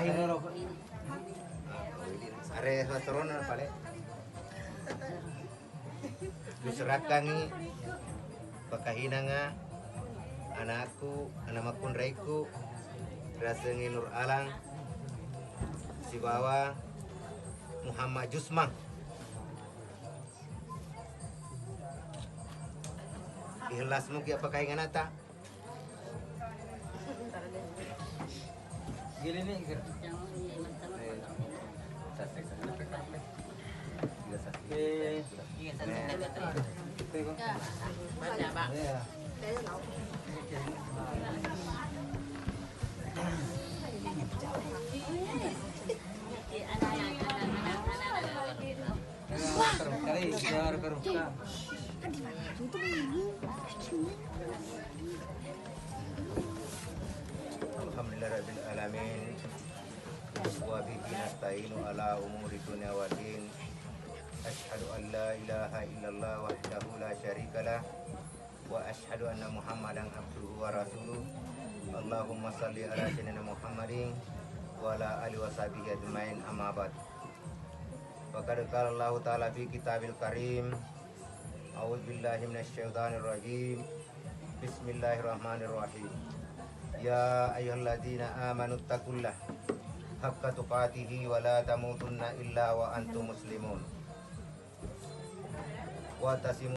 pakahin. Are satorona pale. Diserahkan ni pakahina nga anakku, anamakun raiku, Rasengi Nur Alang, Sibawa Muhammad Jusmang. Ikhlas mo kaya pakahingan nata. Gini nih, Alhamdulillahirabbil alamin. Wa bihi nasta'inu ala umuri dunya waddin. Asyhadu an la ilaha illallah wahdahu la syarikalah wa asyhadu anna Muhammadan abduhu wa rasuluh. Allahumma shalli ala sayyidina Muhammadin wa ala alihi washabihi ajmain, amma ba'd. Wa qad qala Allah ta'ala fi kitabil karim. A'udzu billahi minasyaitonir rajim. Bismillahirrahmanirrahim. Ya ayyuhalladzina amanu taqullaha haqqa tuqatih wa la tamutunna illa wa antum muslimun. Wa tasimu